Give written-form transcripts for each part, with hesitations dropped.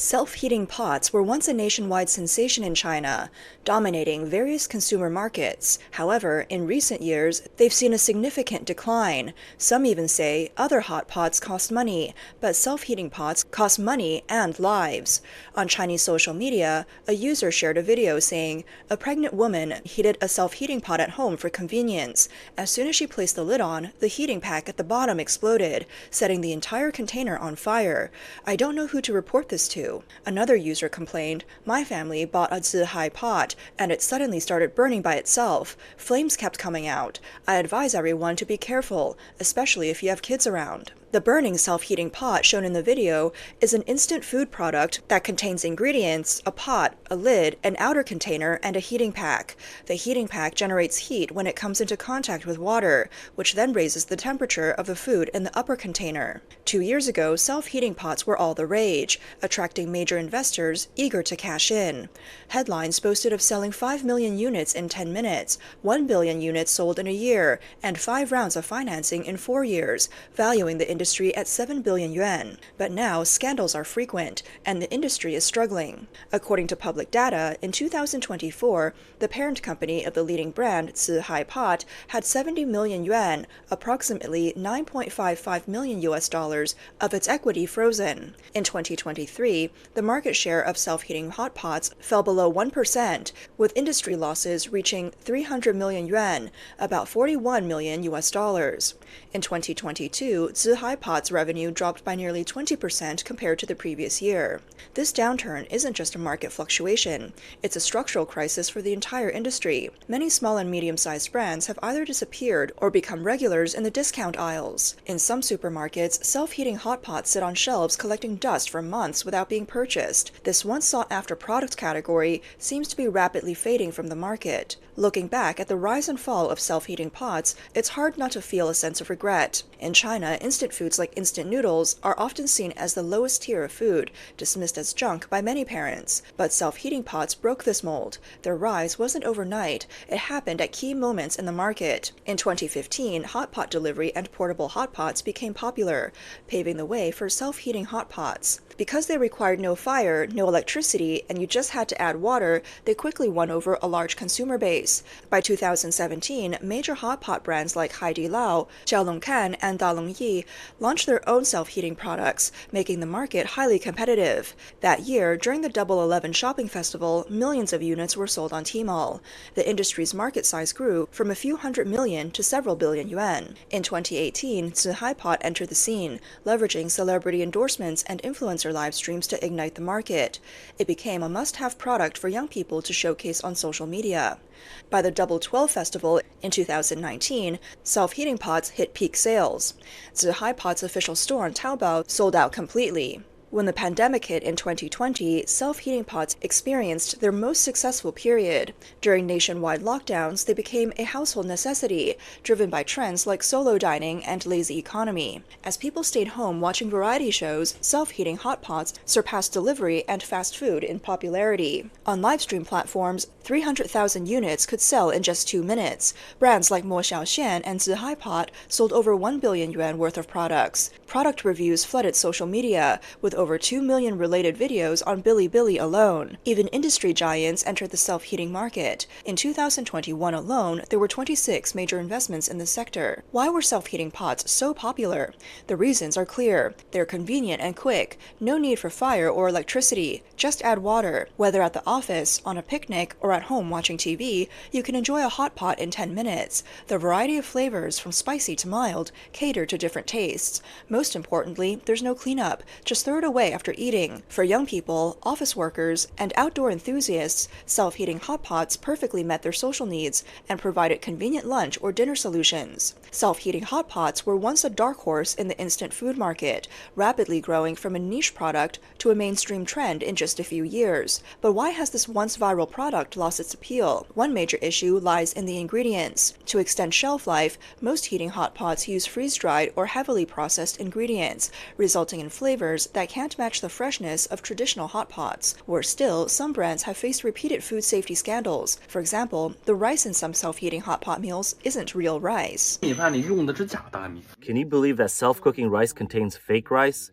Self-heating pots were once a nationwide sensation in China, dominating various consumer markets. However, in recent years, they've seen a significant decline. Some even say other hot pots cost money, but self-heating pots cost money and lives. On Chinese social media, a user shared a video saying, "A pregnant woman heated a self-heating pot at home for convenience. As soon as she placed the lid on, the heating pack at the bottom exploded, setting the entire container on fire. I don't know who to report this to." Another user complained, "My family bought a Zihai pot, and it suddenly started burning by itself. Flames kept coming out. I advise everyone to be careful, especially if you have kids around." The burning self-heating pot shown in the video is an instant food product that contains ingredients, a pot, a lid, an outer container, and a heating pack. The heating pack generates heat when it comes into contact with water, which then raises the temperature of the food in the upper container. 2 years ago, self-heating pots were all the rage, attracting major investors eager to cash in. Headlines boasted of selling 5 million units in 10 minutes, 1 billion units sold in a year, and 5 rounds of financing in 4 years, valuing the industry at 7 billion yuan. But now, scandals are frequent, and the industry is struggling. According to public data, in 2024, the parent company of the leading brand, Zihai Pot, had 70 million yuan, approximately $9.55 million of its equity frozen. In 2023, the market share of self-heating hot pots fell below 1%, with industry losses reaching 300 million yuan, about $41 million. In 2022, Zihai Pot's revenue dropped by nearly 20% compared to the previous year. This downturn isn't just a market fluctuation, it's a structural crisis for the entire industry. Many small and medium-sized brands have either disappeared or become regulars in the discount aisles. In some supermarkets, self-heating hot pots sit on shelves collecting dust for months without being purchased. This once sought-after product category seems to be rapidly fading from the market. Looking back at the rise and fall of self-heating pots, it's hard not to feel a sense of regret. In China, instant foods like instant noodles are often seen as the lowest tier of food, dismissed as junk by many parents. But self-heating pots broke this mold. Their rise wasn't overnight, it happened at key moments in the market. In 2015, hot pot delivery and portable hot pots became popular, paving the way for self-heating hot pots. Because they required no fire, no electricity, and you just had to add water, they quickly won over a large consumer base. By 2017, major hot pot brands like Haidilao, Xiaolongkan, and Dalongyi launched their own self-heating products, making the market highly competitive. That year, during the Double 11 shopping festival, millions of units were sold on Tmall. The industry's market size grew from a few hundred million to several billion yuan. In 2018, Zihai Pot entered the scene, leveraging celebrity endorsements and influencer live streams to ignite the market. It became a must-have product for young people to showcase on social media. By the Double 12 festival in 2019, self-heating pots hit peak sales. Zihai Pot's official store on Taobao sold out completely. When the pandemic hit in 2020, self-heating pots experienced their most successful period. During nationwide lockdowns, they became a household necessity, driven by trends like solo dining and lazy economy. As people stayed home watching variety shows, self-heating hot pots surpassed delivery and fast food in popularity. On livestream platforms, 300,000 units could sell in just 2 minutes. Brands like Mo Xiaoxian and Zihai Pot sold over 1 billion yuan worth of products. Product reviews flooded social media, with over 2 million related videos on Bilibili alone. Even industry giants entered the self-heating market. In 2021 alone, there were 26 major investments in the sector. Why were self-heating pots so popular? The reasons are clear. They're convenient and quick. No need for fire or electricity. Just add water. Whether at the office, on a picnic, or at home watching TV, you can enjoy a hot pot in 10 minutes. The variety of flavors, from spicy to mild, cater to different tastes. Most importantly, there's no cleanup. Just throw it away after eating. For young people, office workers, and outdoor enthusiasts, self-heating hot pots perfectly met their social needs and provided convenient lunch or dinner solutions. Self-heating hot pots were once a dark horse in the instant food market, rapidly growing from a niche product to a mainstream trend in just a few years. But why has this once viral product lost its appeal? One major issue lies in the ingredients. To extend shelf life, most heating hot pots use freeze-dried or heavily processed ingredients, resulting in flavors that can't match the freshness of traditional hot pots. Worse still, some brands have faced repeated food safety scandals. For example, the rice in some self-heating hot pot meals isn't real rice. Can you believe that self-cooking rice contains fake rice?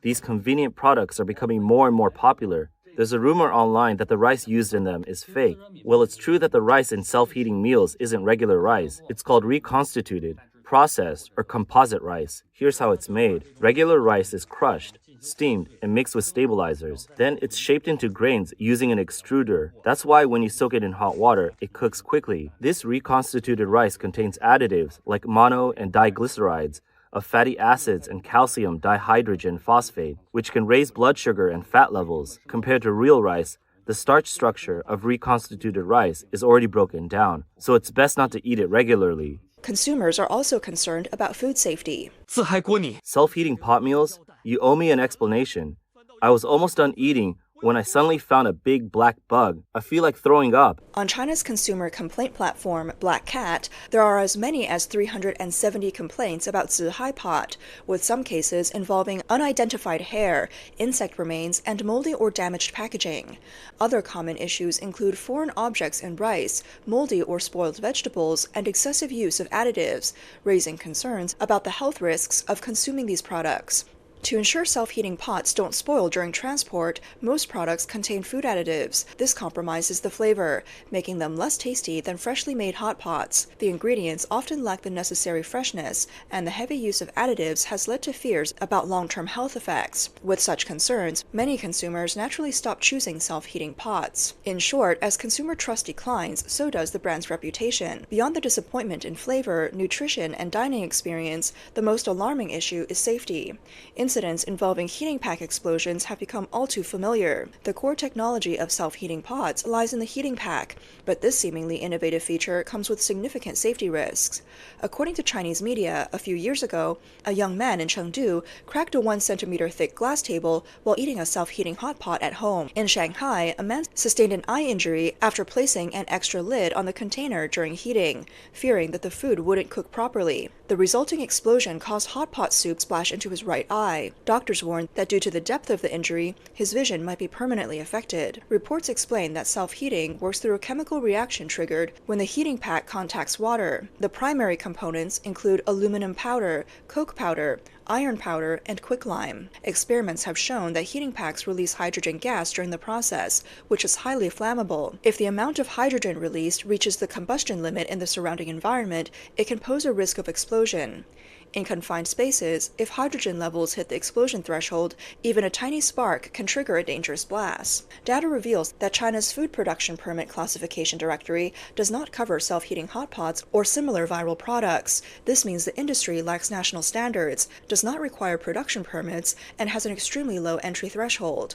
These convenient products are becoming more and more popular. There's a rumor online that the rice used in them is fake. Well, it's true that the rice in self-heating meals isn't regular rice. It's called reconstituted, processed, or composite rice. Here's how it's made. Regular rice is crushed, steamed, and mixed with stabilizers. Then it's shaped into grains using an extruder. That's why when you soak it in hot water, it cooks quickly. This reconstituted rice contains additives like mono and diglycerides of fatty acids and calcium dihydrogen phosphate, which can raise blood sugar and fat levels. Compared to real rice, the starch structure of reconstituted rice is already broken down, so it's best not to eat it regularly. Consumers are also concerned about food safety. Self-heating pot meals? You owe me an explanation. I was almost done eating when I suddenly found a big black bug. I feel like throwing up. On China's consumer complaint platform, Black Cat, there are as many as 370 complaints about Hotpot, with some cases involving unidentified hair, insect remains, and moldy or damaged packaging. Other common issues include foreign objects in rice, moldy or spoiled vegetables, and excessive use of additives, raising concerns about the health risks of consuming these products. To ensure self-heating pots don't spoil during transport, most products contain food additives. This compromises the flavor, making them less tasty than freshly made hot pots. The ingredients often lack the necessary freshness, and the heavy use of additives has led to fears about long-term health effects. With such concerns, many consumers naturally stop choosing self-heating pots. In short, as consumer trust declines, so does the brand's reputation. Beyond the disappointment in flavor, nutrition, and dining experience, the most alarming issue is safety. Incidents involving heating pack explosions have become all too familiar. The core technology of self-heating pots lies in the heating pack, but this seemingly innovative feature comes with significant safety risks. According to Chinese media, a few years ago, a young man in Chengdu cracked a 1-centimeter thick glass table while eating a self-heating hot pot at home. In Shanghai, a man sustained an eye injury after placing an extra lid on the container during heating, fearing that the food wouldn't cook properly. The resulting explosion caused hot pot soup splash into his right eye. Doctors warned that due to the depth of the injury, his vision might be permanently affected. Reports explain that self-heating works through a chemical reaction triggered when the heating pack contacts water. The primary components include aluminum powder, coke powder, iron powder, and quicklime. Experiments have shown that heating packs release hydrogen gas during the process, which is highly flammable. If the amount of hydrogen released reaches the combustion limit in the surrounding environment, it can pose a risk of explosion. In confined spaces, if hydrogen levels hit the explosion threshold, even a tiny spark can trigger a dangerous blast. Data reveals that China's Food Production Permit Classification Directory does not cover self-heating hot pots or similar viral products. This means the industry lacks national standards, does not require production permits, and has an extremely low entry threshold.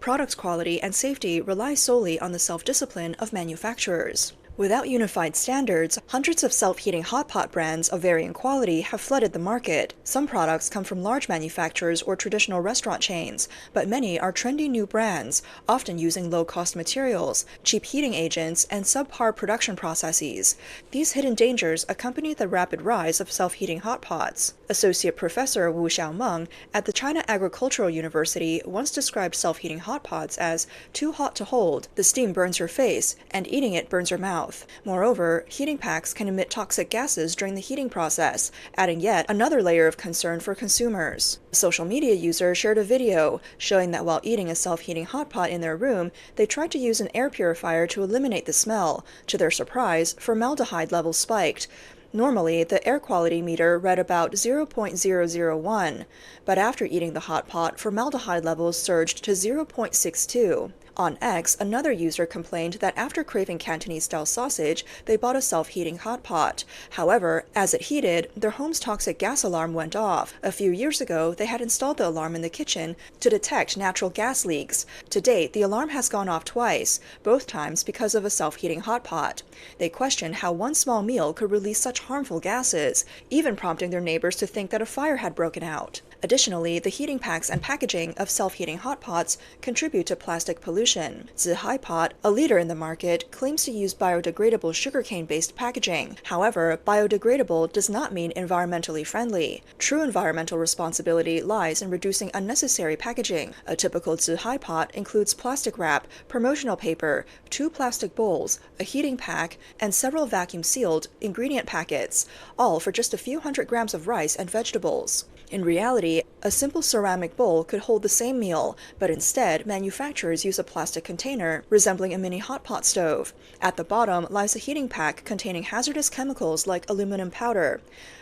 Product quality and safety rely solely on the self-discipline of manufacturers. Without unified standards, hundreds of self-heating hot pot brands of varying quality have flooded the market. Some products come from large manufacturers or traditional restaurant chains, but many are trendy new brands, often using low-cost materials, cheap heating agents, and subpar production processes. These hidden dangers accompany the rapid rise of self-heating hot pots. Associate Professor Wu Xiaomeng at the China Agricultural University once described self-heating hot pots as too hot to hold, the steam burns your face, and eating it burns your mouth. Moreover, heating packs can emit toxic gases during the heating process, adding yet another layer of concern for consumers. A social media user shared a video showing that while eating a self-heating hot pot in their room, they tried to use an air purifier to eliminate the smell. To their surprise, formaldehyde levels spiked. Normally, the air quality meter read about 0.001, but after eating the hot pot, formaldehyde levels surged to 0.62. On X, another user complained that after craving Cantonese-style sausage, they bought a self-heating hot pot. However, as it heated, their home's toxic gas alarm went off. A few years ago, they had installed the alarm in the kitchen to detect natural gas leaks. To date, the alarm has gone off twice, both times because of a self-heating hot pot. They question how one small meal could release such harmful gases, even prompting their neighbors to think that a fire had broken out. Additionally, the heating packs and packaging of self-heating hot pots contribute to plastic pollution. Hotpot, a leader in the market, claims to use biodegradable sugarcane-based packaging. However, biodegradable does not mean environmentally friendly. True environmental responsibility lies in reducing unnecessary packaging. A typical Hotpot includes plastic wrap, promotional paper, 2 plastic bowls, a heating pack, and several vacuum-sealed ingredient packets, all for just a few hundred grams of rice and vegetables. In reality, a simple ceramic bowl could hold the same meal, but instead, manufacturers use a plastic container resembling a mini hotpot stove. At the bottom lies a heating pack containing hazardous chemicals like aluminum powder.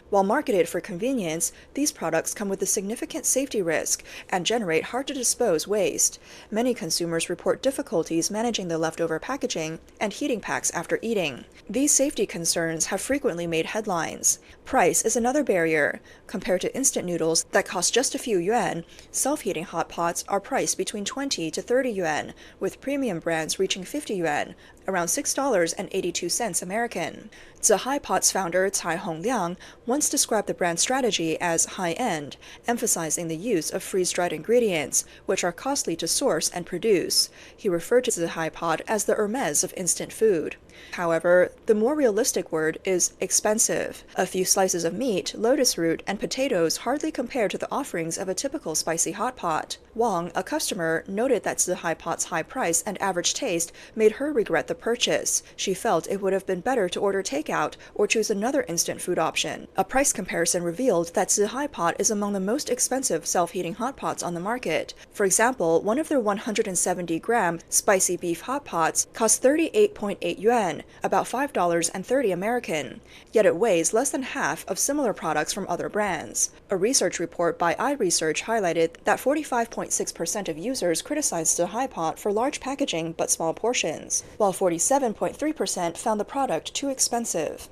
While marketed for convenience, these products come with a significant safety risk and generate hard-to-dispose waste. Many consumers report difficulties managing the leftover packaging and heating packs after eating. These safety concerns have frequently made headlines. Price is another barrier. Compared to instant noodles that cost just a few yuan, self-heating hot pots are priced between 20 to 30 yuan, with premium brands reaching 50 yuan, around $6.82 American. Hotpot's founder Cai Hongliang once described the brand strategy as high-end, emphasizing the use of freeze-dried ingredients, which are costly to source and produce. He referred to Hotpot as the Hermes of instant food. However, the more realistic word is expensive. A few slices of meat, lotus root, and potatoes hardly compare to the offerings of a typical spicy hot pot. Wang, a customer, noted that Hotpot's high price and average taste made her regret the purchase. She felt it would have been better to order takeout or choose another instant food option. A price comparison revealed that Hotpot is among the most expensive self-heating hot pots on the market. For example, one of their 170-gram spicy beef hot pots costs 38.8 yuan, about $5.30 American, yet it weighs less than half of similar products from other brands. A research report by iResearch highlighted that 45.6% of users criticized Hotpot for large packaging but small portions, while 47.3% found the product too expensive.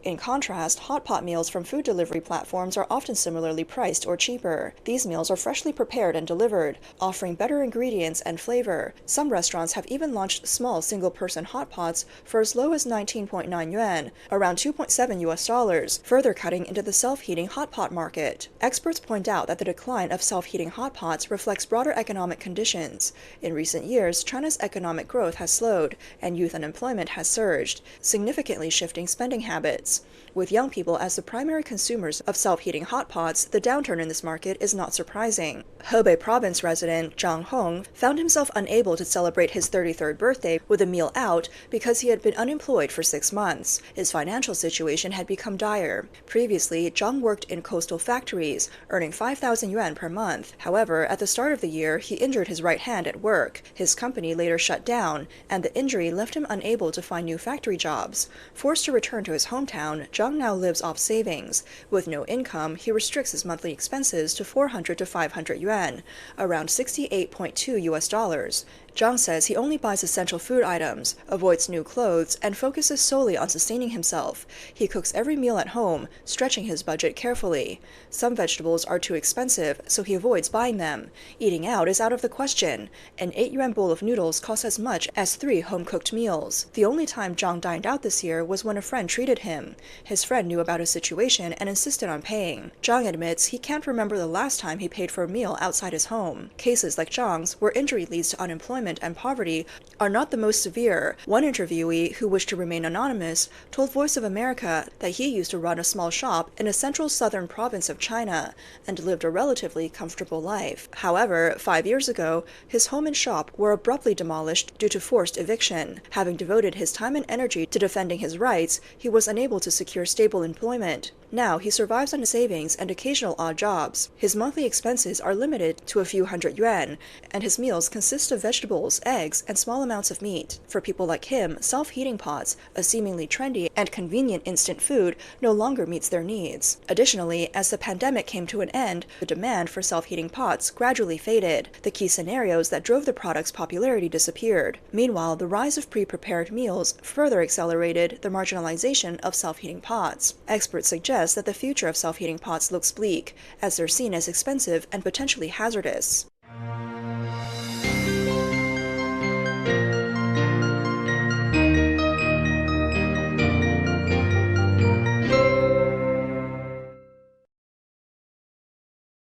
In contrast, hot pot meals from food delivery platforms are often similarly priced or cheaper. These meals are freshly prepared and delivered, offering better ingredients and flavor. Some restaurants have even launched small single-person hot pots for as low as 19.9 yuan, around $2.7, further cutting into the self-heating hot pot market. Experts point out that the decline of self-heating hot pots reflects broader economic conditions. In recent years, China's economic growth has slowed, and youth unemployment has surged, significantly shifting spending habits. With young people as the primary consumers of self-heating hot pots, the downturn in this market is not surprising. Hebei province resident Zhang Hong found himself unable to celebrate his 33rd birthday with a meal out because he had been unemployed for 6 months. His financial situation had become dire. Previously, Zhang worked in coastal factories, earning 5,000 yuan per month. However, at the start of the year, he injured his right hand at work. His company later shut down, and the injury left him unable to find new factory jobs. Forced to return to his hometown, Zhang now lives off savings. With no income, he restricts his monthly expenses to 400 to 500 yuan, around $68.2. Zhang says he only buys essential food items, avoids new clothes, and focuses solely on sustaining himself. He cooks every meal at home, stretching his budget carefully. Some vegetables are too expensive, so he avoids buying them. Eating out is out of the question. An 8 yuan bowl of noodles costs as much as 3 home-cooked meals. The only time Zhang dined out this year was when a friend treated him. His friend knew about his situation and insisted on paying. Zhang admits he can't remember the last time he paid for a meal outside his home. Cases like Zhang's, where injury leads to unemployment and poverty, are not the most severe. One interviewee, who wished to remain anonymous, told Voice of America that he used to run a small shop in a central southern province of China and lived a relatively comfortable life. However, 5 years ago, his home and shop were abruptly demolished due to forced eviction. Having devoted his time and energy to defending his rights, he was unable to secure stable employment. Now he survives on his savings and occasional odd jobs. His monthly expenses are limited to a few hundred yuan, and his meals consist of vegetables, eggs, and small amounts of meat. For people like him, self-heating pots, a seemingly trendy and convenient instant food, no longer meets their needs. Additionally, as the pandemic came to an end, the demand for self-heating pots gradually faded. The key scenarios that drove the product's popularity disappeared. Meanwhile, the rise of pre-prepared meals further accelerated the marginalization of self-heating pots. Experts suggest that the future of self-heating pots looks bleak, as they're seen as expensive and potentially hazardous.